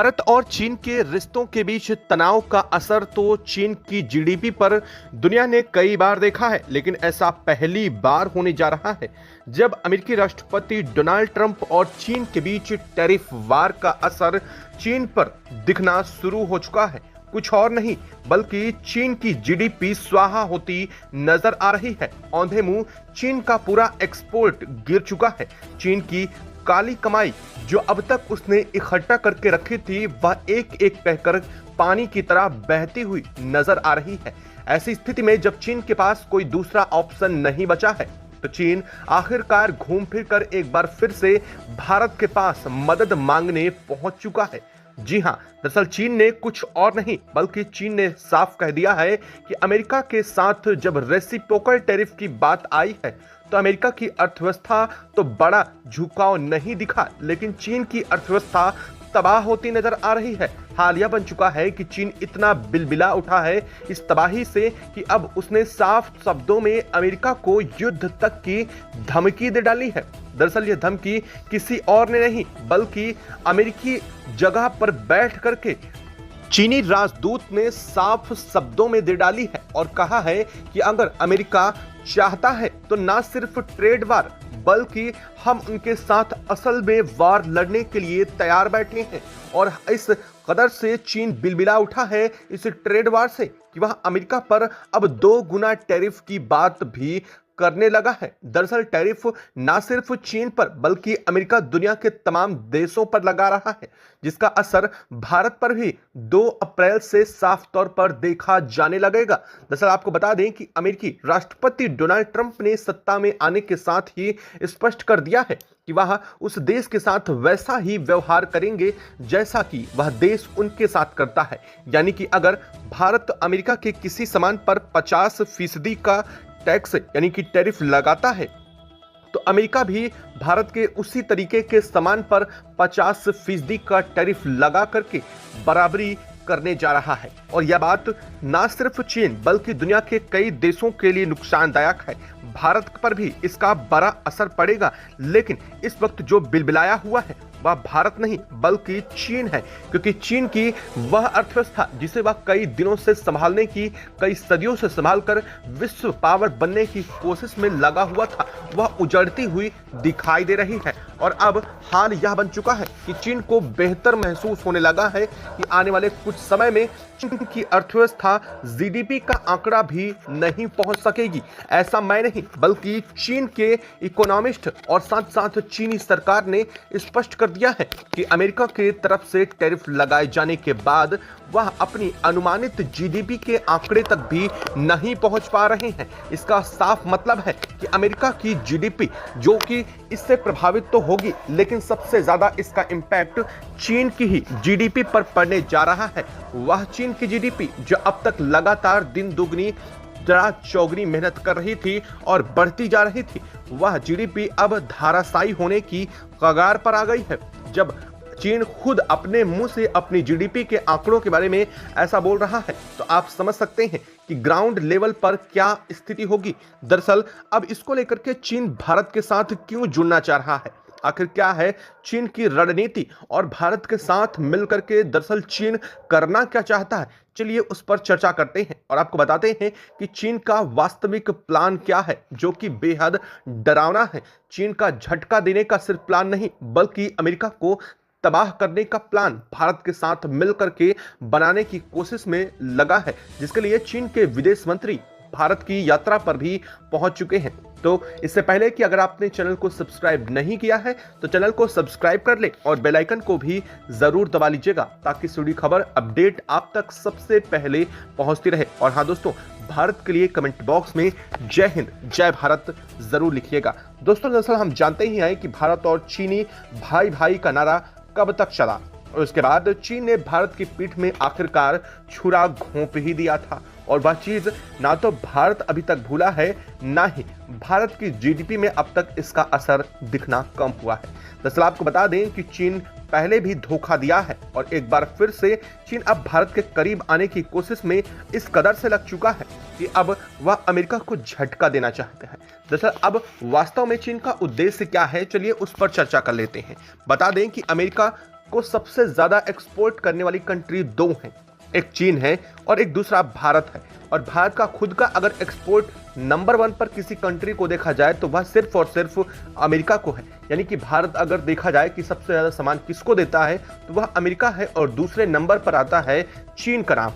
भारत और चीन के रिश्तों के बीच तनाव का असर तो चीन की जीडीपी पर दुनिया ने कई बार देखा है, लेकिन ऐसा पहली बार होने जा रहा है जब अमेरिकी राष्ट्रपति डोनाल्ड ट्रंप और चीन के बीच टैरिफ वार का असर चीन पर दिखना शुरू हो चुका है। कुछ और नहीं बल्कि चीन की जीडीपी स्वाहा होती नजर आ रही है। औंधे मुंह चीन का पूरा एक्सपोर्ट गिर चुका है। चीन की काली कमाई जो अब तक उसने इकट्ठा करके रखी थी, वह एक एक कहकर पानी की तरह बहती हुई नजर आ रही है। ऐसी स्थिति में जब चीन के पास कोई दूसरा ऑप्शन नहीं बचा है, तो चीन आखिरकार घूम फिर कर एक बार फिर से भारत के पास मदद मांगने पहुंच चुका है। जी हां, दरअसल चीन ने कुछ और नहीं बल्कि चीन ने साफ कह दिया है कि अमेरिका के साथ जब रेसिप्रोकल टैरिफ की बात आई है, तो अमेरिका की अर्थव्यवस्था तो बड़ा झुकाव नहीं दिखा, लेकिन चीन की अर्थव्यवस्था तबाह होती नजर आ रही है। हाल यह बन चुका है कि चीन इतना बिलबिला उठा है इस तबाही से कि अब उसने साफ शब्दों में अमेरिका को युद्ध तक की धमकी दे डाली है। दरअसल यह धमकी किसी और ने नहीं बल्कि अमेरिकी जगह पर बैठ करके चीनी राजदूत ने साफ शब्दों में दे डाली है और कहा है कि अगर अमेरिका चाहता है तो ना सिर्फ ट्रेड वार बल्कि हम उनके साथ असल में वार लड़ने के लिए तैयार बैठे हैं। और इस कदर से चीन बिलबिला उठा है इस ट्रेड वार से कि वह अमेरिका पर अब 2 गुना टैरिफ की बात भी करने लगा है। दरअसल टैरिफ ना सिर्फ चीन पर बल्कि अमेरिका दुनिया के तमाम देशों पर लगा रहा है, जिसका असर भारत पर भी 2 अप्रैल से साफ तौर पर देखा जाने लगेगा। दरअसल आपको बता दें कि अमेरिकी राष्ट्रपति डोनाल्ड ट्रंप ने सत्ता में आने के साथ ही स्पष्ट कर दिया है कि वह उस देश के साथ वैसा ही व्यवहार करेंगे जैसा कि वह देश उनके साथ करता है। यानी कि अगर भारत अमेरिका के किसी सामान पर 50% का टैक्स यानी कि टैरिफ लगाता है, तो अमेरिका भी भारत के उसी तरीके के सामान पर 50% का टैरिफ लगा करके बराबरी करने जा रहा है। और यह बात ना सिर्फ चीन बल्कि दुनिया के कई देशों के लिए नुकसानदायक है। भारत पर भी इसका बड़ा असर पड़ेगा, लेकिन इस वक्त जो बिलबिलाया हुआ है वह भारत नहीं बल्कि चीन है, क्योंकि चीन की वह अर्थव्यवस्था जिसे वह कई दिनों से संभालने की, कई सदियों से संभालकर विश्व पावर बनने की कोशिश में लगा हुआ था, वह उजड़ती हुई दिखाई दे रही है। और अब हाल यह बन चुका है कि चीन को बेहतर महसूस होने लगा है कि आने वाले कुछ समय में चीन की अर्थव्यवस्था जीडीपी का आंकड़ा भी नहीं पहुंच सकेगी। ऐसा मैं नहीं बल्कि चीन के इकोनॉमिस्ट और साथ साथ चीनी सरकार ने स्पष्ट कर दिया है कि अमेरिका की तरफ से टैरिफ लगाए जाने के बाद वह अपनी अनुमानित जीडीपी के आंकड़े तक भी नहीं पहुंच पा रहे हैं। इसका साफ मतलब है कि अमेरिका की जीडीपी जो कि इससे प्रभावित तो होगी, लेकिन सबसे ज्यादा इसका इंपैक्ट चीन की ही जीडीपी पर पड़ने जा रहा है। वह चीन की जीडीपी जो अब तक लगातार दिन दुगनी रात चौगुनी मेहनत कर रही थी और बढ़ती जा रही थी, वह जीडीपी अब धाराशायी होने की कगार पर आ गई है। जब चीन खुद अपने मुंह से अपनी जीडीपी के आंकड़ों के बारे में ऐसा बोल रहा है, तो आप समझ सकते हैं कि ग्राउंड लेवल पर क्या स्थिति होगी। दरअसल अब इसको लेकर के चीन भारत के साथ क्यों जुड़ना चाह रहा है, आखिर क्या है चीन की रणनीति और भारत के साथ मिलकर के दरअसल चीन करना क्या चाहता है, चलिए उस पर चर्चा करते हैं और आपको बताते हैं कि चीन का वास्तविक प्लान क्या है, जो कि बेहद डरावना है। चीन का झटका देने का सिर्फ प्लान नहीं बल्कि अमेरिका को तबाह करने का प्लान भारत के साथ मिलकर के बनाने की कोशिश में लगा है, जिसके लिए चीन के विदेश मंत्री भारत की यात्रा पर भी पहुंच चुके हैं। तो इससे पहले कि अगर आपने चैनल को सब्सक्राइब नहीं किया है तो चैनल को सब्सक्राइब कर ले और बेल आइकन को भी जरूर दबा लीजिएगा, ताकि जुड़ी खबर अपडेट आप तक सबसे पहले पहुंचती रहे। और हाँ दोस्तों, भारत के लिए कमेंट बॉक्स में जय हिंद जय भारत जरूर लिखिएगा। दोस्तों दरअसल हम जानते ही हैं कि भारत और चीनी भाई भाई का नारा कब तक चला, और उसके बाद चीन ने भारत की पीठ में आखिरकार छुरा घोंप ही दिया था। और वह चीज ना तो भारत अभी तक भूला है, ना ही भारत की जीडीपी में अब तक इसका असर दिखना कम हुआ है। दरअसल आपको बता दें कि चीन पहले भी धोखा दिया है और एक बार फिर से चीन अब भारत के करीब आने की कोशिश में इस कदर से लग चुका है कि अब वह अमेरिका को झटका देना चाहते हैं। दरअसल अब वास्तव में चीन का उद्देश्य क्या है, चलिए उस पर चर्चा कर लेते हैं। बता दें कि अमेरिका को सबसे ज्यादा एक्सपोर्ट करने वाली कंट्री दो हैं, एक चीन है और एक दूसरा भारत है। और भारत का खुद का अगर एक्सपोर्ट नंबर 1 पर किसी कंट्री को देखा जाए तो वह सिर्फ और सिर्फ अमेरिका को है। यानी कि भारत अगर देखा जाए कि सबसे ज्यादा सामान किसको देता है तो वह अमेरिका है और दूसरे नंबर पर आता है चीन का नाम।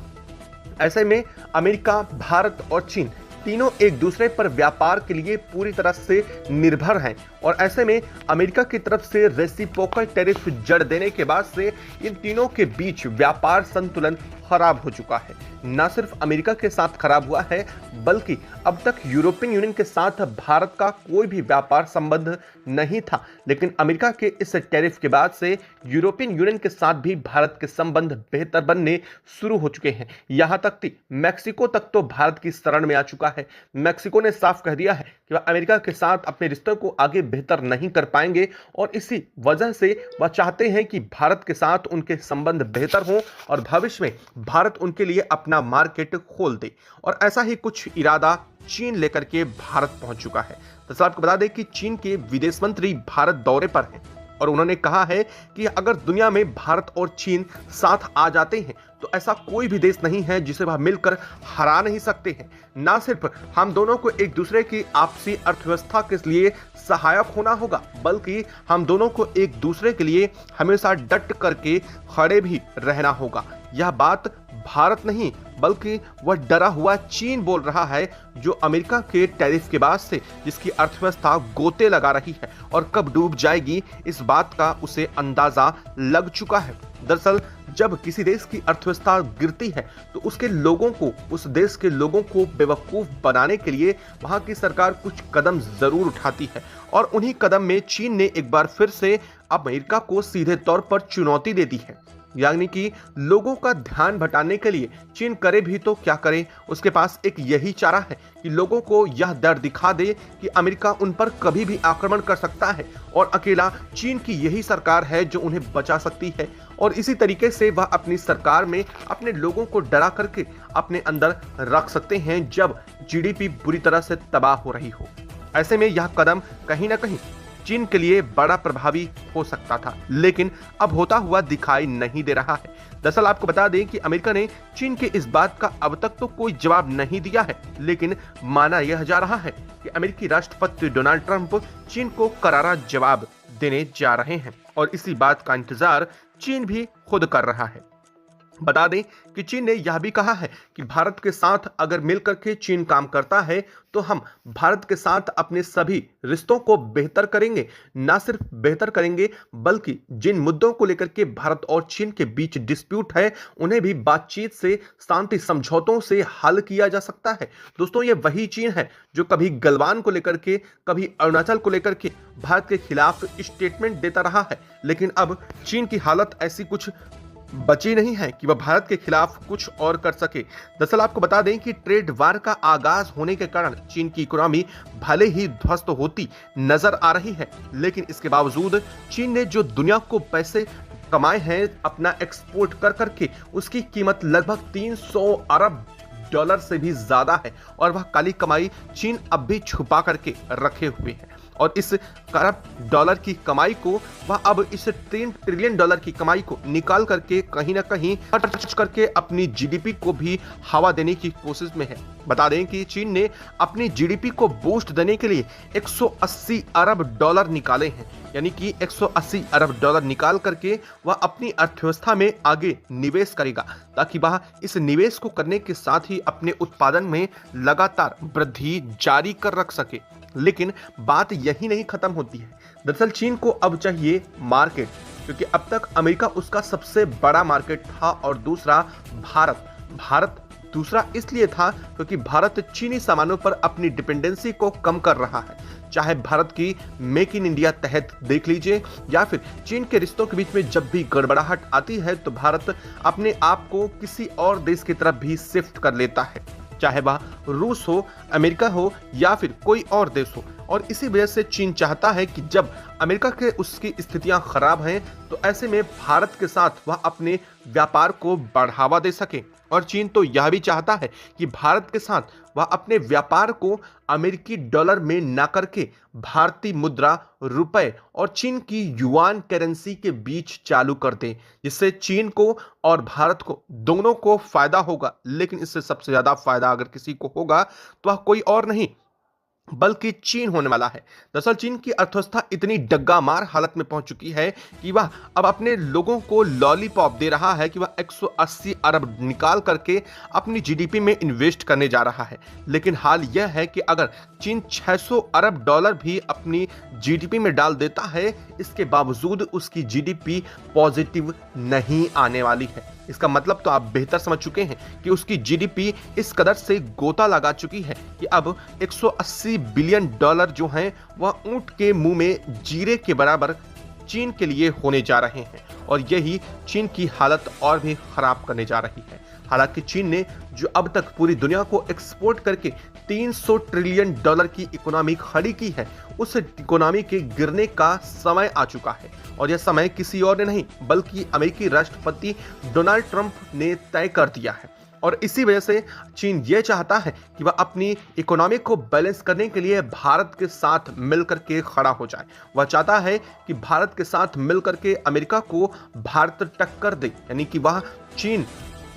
ऐसे में अमेरिका, भारत और चीन तीनों एक दूसरे पर व्यापार के लिए पूरी तरह से निर्भर हैं और ऐसे में अमेरिका की तरफ से रेसिप्रोकल टैरिफ जड़ देने के बाद से इन तीनों के बीच व्यापार संतुलन खराब हो चुका है। न सिर्फ अमेरिका के साथ खराब हुआ है बल्कि अब तक यूरोपियन यूनियन के साथ भारत का कोई भी व्यापार संबंध नहीं था, लेकिन अमेरिका के इस टैरिफ के बाद से यूरोपियन यूनियन के साथ भी भारत के संबंध बेहतर बनने शुरू हो चुके हैं। यहां तक कि मैक्सिको तक तो भारत की शरण में आ चुका है। मैक्सिको ने साफ कह दिया है कि वह अमेरिका के साथ अपने रिश्तों को आगे बेहतर नहीं कर पाएंगे और इसी वजह से वह चाहते हैं कि भारत के साथ उनके संबंध बेहतर हों और भविष्य में भारत उनके लिए अपना मार्केट खोल दे। और ऐसा ही कुछ इरादा चीन लेकर के भारत पहुंच चुका है। तो आपको बता दें कि चीन के विदेश मंत्री भारत दौरे पर हैं और उन्होंने कहा है कि अगर दुनिया में भारत और चीन साथ आ जाते हैं तो ऐसा कोई भी देश नहीं है जिसे वह मिलकर हरा नहीं सकते हैं। ना सिर्फ हम दोनों को एक दूसरे की आपसी अर्थव्यवस्था के लिए सहायक होना होगा बल्कि हम दोनों को एक दूसरे के लिए हमेशा डट करके खड़े भी रहना होगा। यह बात भारत नहीं बल्कि वह डरा हुआ चीन बोल रहा है, जो अमेरिका के टैरिफ के बाद से जिसकी अर्थव्यवस्था गोते लगा रही है और कब डूब जाएगी इस बात का उसे अंदाजा लग चुका है। दरअसल जब किसी देश की अर्थव्यवस्था गिरती है तो उसके लोगों को, उस देश के लोगों को बेवकूफ बनाने के लिए वहां की सरकार कुछ कदम जरूर उठाती है और उन्हीं कदम में चीन ने एक बार फिर से अमेरिका को सीधे तौर पर चुनौती दे दी है। यानी कि लोगों का ध्यान भटाने के लिए चीन करे भी तो क्या करे, उसके पास एक यही चारा है कि लोगों को यह डर दिखा दे कि अमेरिका उन पर कभी भी आक्रमण कर सकता है और अकेला चीन की यही सरकार है जो उन्हें बचा सकती है। और इसी तरीके से वह अपनी सरकार में अपने लोगों को डरा करके अपने अंदर रख सकते हैं जब जीडीपी बुरी तरह से तबाह हो रही हो। ऐसे में यह कदम कहीं ना कहीं चीन के लिए बड़ा प्रभावी हो सकता था, लेकिन अब होता हुआ दिखाई नहीं दे रहा है। दरअसल आपको बता दें कि अमेरिका ने चीन के इस बात का अब तक तो कोई जवाब नहीं दिया है, लेकिन माना यह जा रहा है कि अमेरिकी राष्ट्रपति डोनाल्ड ट्रंप चीन को करारा जवाब देने जा रहे हैं और इसी बात का इंतजार चीन भी खुद कर रहा है। बता दें कि चीन ने यह भी कहा है कि भारत के साथ अगर मिलकर के चीन काम करता है तो हम भारत के साथ अपने सभी रिश्तों को बेहतर करेंगे। ना सिर्फ बेहतर करेंगे बल्कि जिन मुद्दों को लेकर के भारत और चीन के बीच डिस्प्यूट है उन्हें भी बातचीत से, शांति समझौतों से हल किया जा सकता है। दोस्तों, ये वही चीन है जो कभी गलवान को लेकर के, कभी अरुणाचल को लेकर के भारत के खिलाफ स्टेटमेंट देता रहा है, लेकिन अब चीन की हालत ऐसी कुछ बची नहीं है कि वह भारत के खिलाफ कुछ और कर सके। दरअसल आपको बता दें कि ट्रेड वार का आगाज होने के कारण चीन की इकोनॉमी भले ही ध्वस्त होती नजर आ रही है, लेकिन इसके बावजूद चीन ने जो दुनिया को पैसे कमाए हैं अपना एक्सपोर्ट कर करके, उसकी कीमत लगभग 300 अरब डॉलर से भी ज्यादा है और वह काली कमाई चीन अब भी छुपा करके रखे हुए है। और इस अरब डॉलर की कमाई को वह अब इस 3 ट्रिलियन डॉलर की कमाई को निकाल करके कहीं ना कहीं खर्च करके अपनी जीडीपी को भी हवा देने की कोशिश में है। बता दें कि चीन ने अपनी जीडीपी को बूस्ट देने के लिए 180 अरब डॉलर निकाले हैं, यानी कि 180 अरब डॉलर निकाल करके वह अपनी अर्थव्यवस्था में आगे निवेश करेगा ताकि वह इस निवेश को करने के साथ ही अपने उत्पादन में लगातार वृद्धि जारी कर रख सके। लेकिन बात यही नहीं खत्म होती है। दरअसल चीन को अब चाहिए मार्केट, क्योंकि अब तक अमेरिका उसका सबसे बड़ा मार्केट था और दूसरा भारत दूसरा इसलिए था क्योंकि भारत चीनी सामानों पर अपनी डिपेंडेंसी को कम कर रहा है। चाहे भारत की मेक इन इंडिया तहत देख लीजिए या फिर चीन के रिश्तों के बीच में जब भी गड़बड़ाहट आती है तो भारत अपने आप को किसी और देश की तरफ भी शिफ्ट कर लेता है, चाहे वह रूस हो, अमेरिका हो या फिर कोई और देश हो। और इसी वजह से चीन चाहता है कि जब अमेरिका के उसकी स्थितियां खराब हैं तो ऐसे में भारत के साथ वह अपने व्यापार को बढ़ावा दे सके। और चीन तो यह भी चाहता है कि भारत के साथ वह अपने व्यापार को अमेरिकी डॉलर में न करके भारतीय मुद्रा, रुपए और चीन की युआन करेंसी के बीच चालू कर दे, जिससे चीन को और भारत को दोनों को फायदा होगा। लेकिन इससे सबसे ज्यादा फायदा अगर किसी को होगा तो वह कोई और नहीं बल्कि चीन होने वाला है। दरअसल चीन की अर्थव्यवस्था इतनी डग्गामार हालत में पहुंच चुकी है कि वह अब अपने लोगों को लॉलीपॉप दे रहा है कि वह 180 अरब निकाल करके अपनी जीडीपी में इन्वेस्ट करने जा रहा है। लेकिन हाल यह है कि अगर चीन 600 अरब डॉलर भी अपनी जीडीपी में डाल देता है, इसके बावजूद उसकी जीडीपी पॉजिटिव नहीं आने वाली है। इसका मतलब तो आप बेहतर समझ चुके हैं कि उसकी जीडीपी इस कदर से गोता लगा चुकी है कि अब 180 बिलियन डॉलर जो हैं वह ऊंट के मुंह में जीरे के बराबर चीन के लिए होने जा रहे हैं और यही चीन की हालत और भी खराब करने जा रही है। हालांकि चीन ने जो अब तक पूरी दुनिया को एक्सपोर्ट करके 300 ट्रिलियन डॉलर की इकोनॉमी खड़ी की है, उस इकोनॉमी के गिरने का समय आ चुका है और यह समय किसी और ने नहीं बल्कि अमेरिकी राष्ट्रपति डोनाल्ड ट्रंप ने तय कर दिया है। और इसी वजह से चीन यह चाहता है कि वह अपनी इकोनॉमी को बैलेंस करने के लिए भारत के साथ मिलकर के खड़ा हो जाए। वह चाहता है कि भारत के साथ मिलकर के अमेरिका को भारत टक्कर दे, यानी कि वह चीन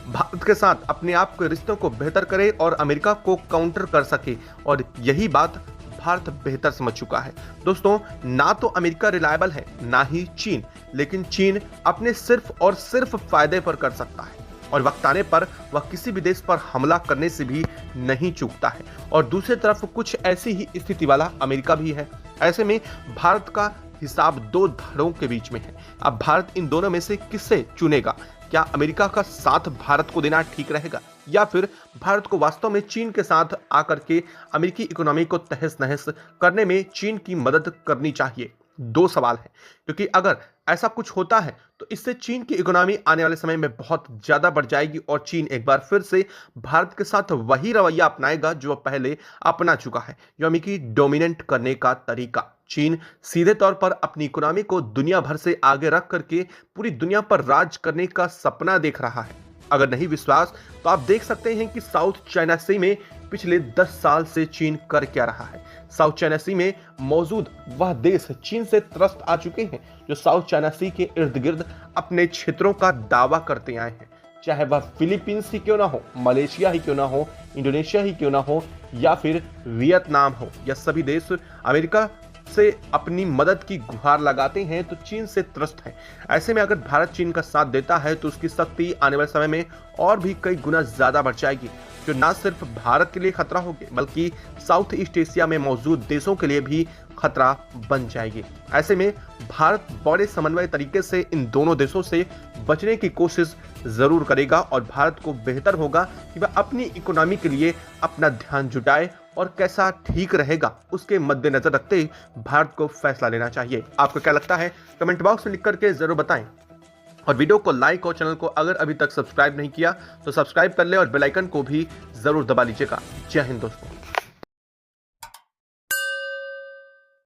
भारत के साथ अपने आप के रिश्तों को बेहतर करे और अमेरिका को काउंटर कर सके। और यही बात भारत बेहतर समझ चुका है। दोस्तों, ना तो अमेरिका रिलायबल है ना ही चीन, लेकिन चीन अपने सिर्फ और सिर्फ फायदे पर कर सकता है और वक्त आने पर वह किसी भी देश पर हमला करने से भी नहीं चूकता है। और दूसरी तरफ कुछ ऐसी ही स्थिति वाला अमेरिका भी है। ऐसे में भारत का हिसाब दो धड़ों के बीच में है। अब भारत इन दोनों में से किसे चुनेगा? क्या अमेरिका का साथ भारत को देना ठीक रहेगा या फिर भारत को वास्तव में चीन के साथ आकर के अमेरिकी इकोनॉमी को तहस नहस करने में चीन की मदद करनी चाहिए? दो सवाल है, क्योंकि अगर ऐसा कुछ होता है तो इससे चीन की इकोनॉमी आने वाले समय में बहुत ज्यादा बढ़ जाएगी और चीन एक बार फिर से भारत के साथ वही रवैया अपनाएगा जो पहले अपना चुका है, जो अमेरिकी डोमिनेंट करने का तरीका। चीन सीधे तौर पर अपनी इकोनॉमी को दुनिया भर से आगे रख करके पूरी दुनिया पर राज करने का सपना देख रहा है। अगर नहीं विश्वास तो आप देख सकते हैं कि साउथ चाइना सी में पिछले 10 साल से चीन कर क्या रहा है। साउथ चाइना सी में मौजूद वह देश चीन से त्रस्त आ चुके हैं जो साउथ चाइना सी के इर्द गिर्द अपने क्षेत्रों का दावा करते आए हैं, चाहे वह फिलीपींस ही क्यों ना हो, मलेशिया ही क्यों ना हो, इंडोनेशिया ही क्यों ना हो या फिर वियतनाम हो। यह सभी देश अमेरिका से अपनी मदद की गुहार लगाते हैं तो चीन से त्रस्त है। ऐसे में अगर भारत चीन का साथ देता है तो उसकी शक्ति आने वाले समय में और भी कई गुना ज्यादा बढ़ जाएगी, जो न सिर्फ भारत के लिए खतरा होगी बल्कि साउथ ईस्ट एशिया में मौजूद देशों के लिए भी खतरा बन जाएगी। ऐसे में भारत बड़े समन्वय तरीके से इन दोनों देशों से बचने की कोशिश जरूर करेगा और भारत को बेहतर होगा कि वह अपनी इकोनॉमी के लिए अपना ध्यान जुटाए और कैसा ठीक रहेगा उसके मद्देनजर रखते भारत को फैसला लेना चाहिए। आपको क्या लगता है कमेंट बॉक्स में लिख करके जरूर बताएं और वीडियो को लाइक और चैनल को अगर अभी तक सब्सक्राइब नहीं किया तो सब्सक्राइब कर ले और बेल आइकन को भी जरूर दबा लीजिएगा। जय हिंद दोस्तों।